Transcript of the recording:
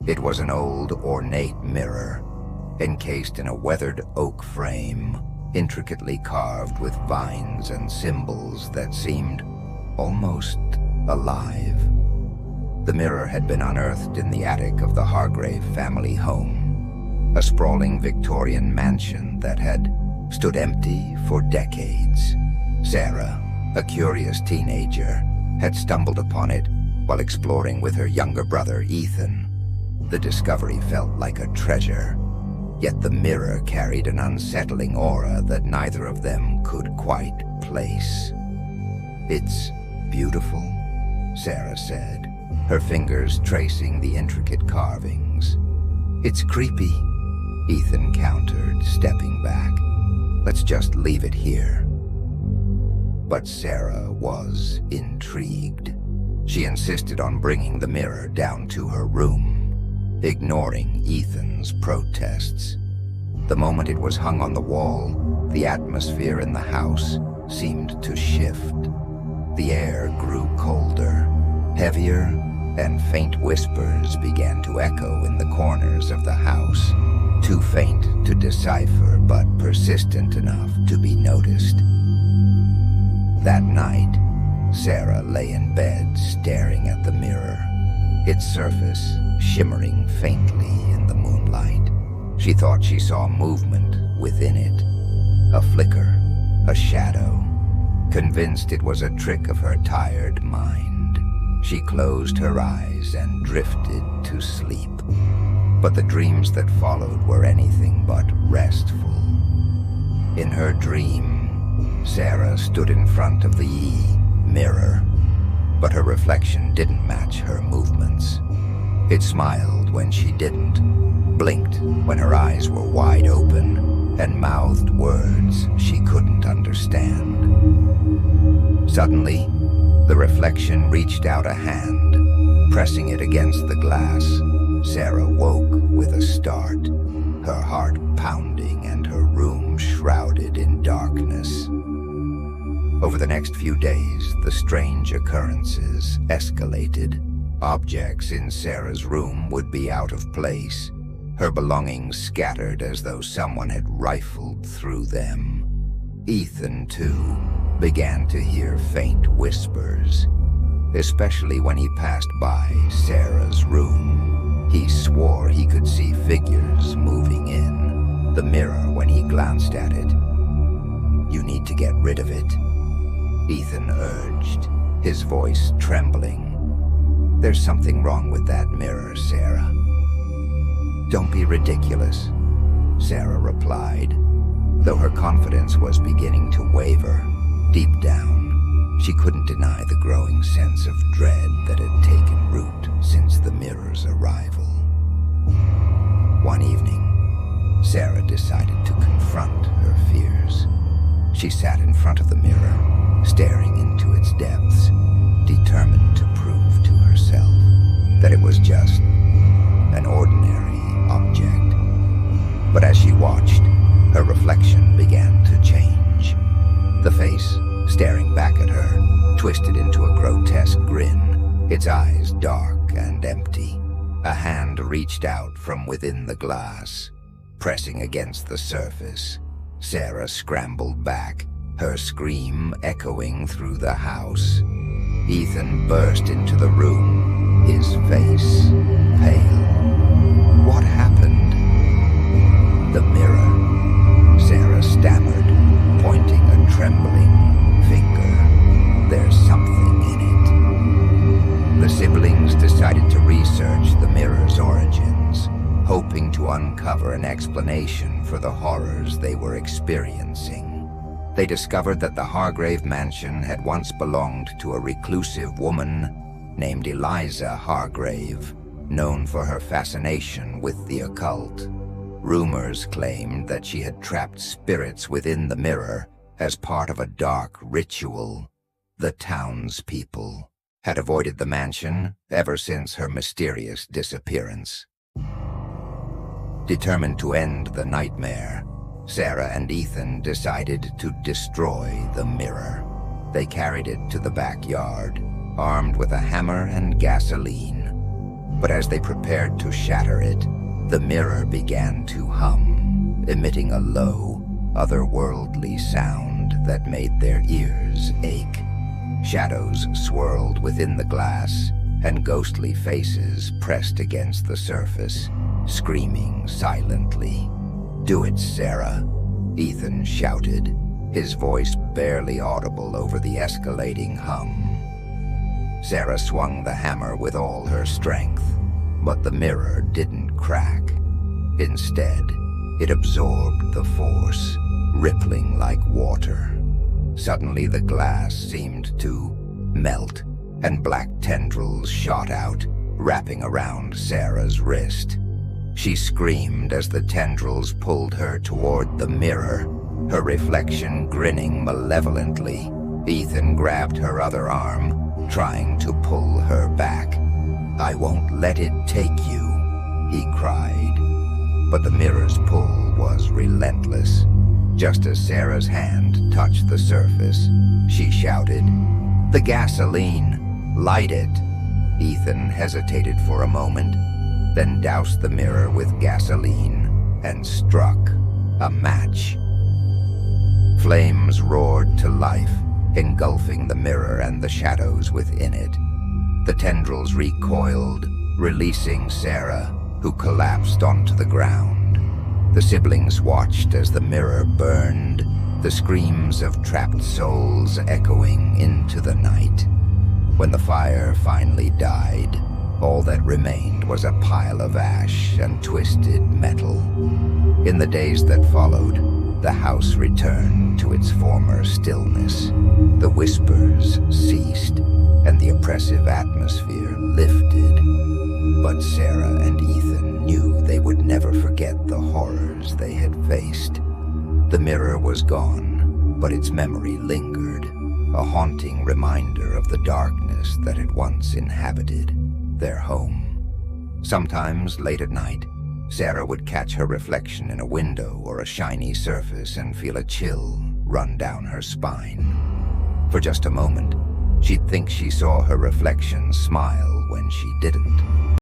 It was an old, ornate mirror, encased in a weathered oak frame, intricately carved with vines and symbols that seemed almost alive. The mirror had been unearthed in the attic of the Hargrave family home, a sprawling Victorian mansion that had stood empty for decades. Sarah, a curious teenager, had stumbled upon it while exploring with her younger brother, Ethan. The discovery felt like a treasure, yet the mirror carried an unsettling aura that neither of them could quite place. "It's beautiful," Sarah said, her fingers tracing the intricate carvings. "It's creepy," Ethan countered, stepping back. "Let's just leave it here." But Sarah was intrigued. She insisted on bringing the mirror down to her room, ignoring Ethan's protests. The moment it was hung on the wall, the atmosphere in the house seemed to shift. The air grew colder, heavier, and faint whispers began to echo in the corners of the house, too faint to decipher but persistent enough to be noticed. That night, Sarah lay in bed staring at the mirror, its surface shimmering faintly in the moonlight. She thought she saw movement within it, a flicker, a shadow. Convinced it was a trick of her tired mind, she closed her eyes and drifted to sleep. But the dreams that followed were anything but restful. In her dream, Sarah stood in front of the mirror, but her reflection didn't match her movements. It smiled when she didn't, blinked when her eyes were wide open, and mouthed words she couldn't understand. Suddenly, the reflection reached out a hand, pressing it against the glass. Sarah woke with a start, her heart pounding and her room shrouded in darkness. Over the next few days, the strange occurrences escalated. Objects in Sarah's room would be out of place, her belongings scattered as though someone had rifled through them. Ethan, too, began to hear faint whispers, especially when he passed by Sarah's room. He swore he could see figures moving in the mirror when he glanced at it. "You need to get rid of it," Ethan urged, his voice trembling. "There's something wrong with that mirror, Sarah." "Don't be ridiculous," Sarah replied, though her confidence was beginning to waver. Deep down, she couldn't deny the growing sense of dread that had taken root since the mirror's arrival. One evening, Sarah decided to confront her fears. She sat in front of the mirror, staring into its depths, determined to prove to herself that it was just an ordinary object. But as she watched, her reflection began to change. The face, staring back at her, twisted into a grotesque grin, its eyes dark and empty. A hand reached out from within the glass, pressing against the surface. Sarah scrambled back, her scream echoing through the house. Ethan burst into the room, his face pale. "What happened?" "The mirror," Sarah stammered, pointing a trembling finger. "There's something in it." The siblings decided to research the mirror's origins, hoping to uncover an explanation for the horrors they were experiencing. They discovered that the Hargrave mansion had once belonged to a reclusive woman named Eliza Hargrave, known for her fascination with the occult. Rumors claimed that she had trapped spirits within the mirror as part of a dark ritual. The townspeople had avoided the mansion ever since her mysterious disappearance. Determined to end the nightmare, Sarah and Ethan decided to destroy the mirror. They carried it to the backyard, armed with a hammer and gasoline. But as they prepared to shatter it, the mirror began to hum, emitting a low, otherworldly sound that made their ears ache. Shadows swirled within the glass, and ghostly faces pressed against the surface, screaming silently. "Do it, Sarah," Ethan shouted, his voice barely audible over the escalating hum. Sarah swung the hammer with all her strength, but the mirror didn't crack. Instead, it absorbed the force, rippling like water. Suddenly the glass seemed to melt, and black tendrils shot out, wrapping around Sarah's wrist. She screamed as the tendrils pulled her toward the mirror, her reflection grinning malevolently. Ethan grabbed her other arm, trying to pull her back. "I won't let it take you," he cried. But the mirror's pull was relentless. Just as Sarah's hand touched the surface, she shouted, "The gasoline! Light it!" Ethan hesitated for a moment, then doused the mirror with gasoline and struck a match. Flames roared to life, engulfing the mirror and the shadows within it. The tendrils recoiled, releasing Sarah, who collapsed onto the ground. The siblings watched as the mirror burned, the screams of trapped souls echoing into the night. When the fire finally died, all that remained was a pile of ash and twisted metal. In the days that followed, the house returned to its former stillness. The whispers ceased, and the oppressive atmosphere lifted. But Sarah and Ethan knew they would never forget the horrors they had faced. The mirror was gone, but its memory lingered, a haunting reminder of the darkness that had once inhabited their home. Sometimes, late at night, Sarah would catch her reflection in a window or a shiny surface and feel a chill run down her spine. For just a moment, she'd think she saw her reflection smile when she didn't.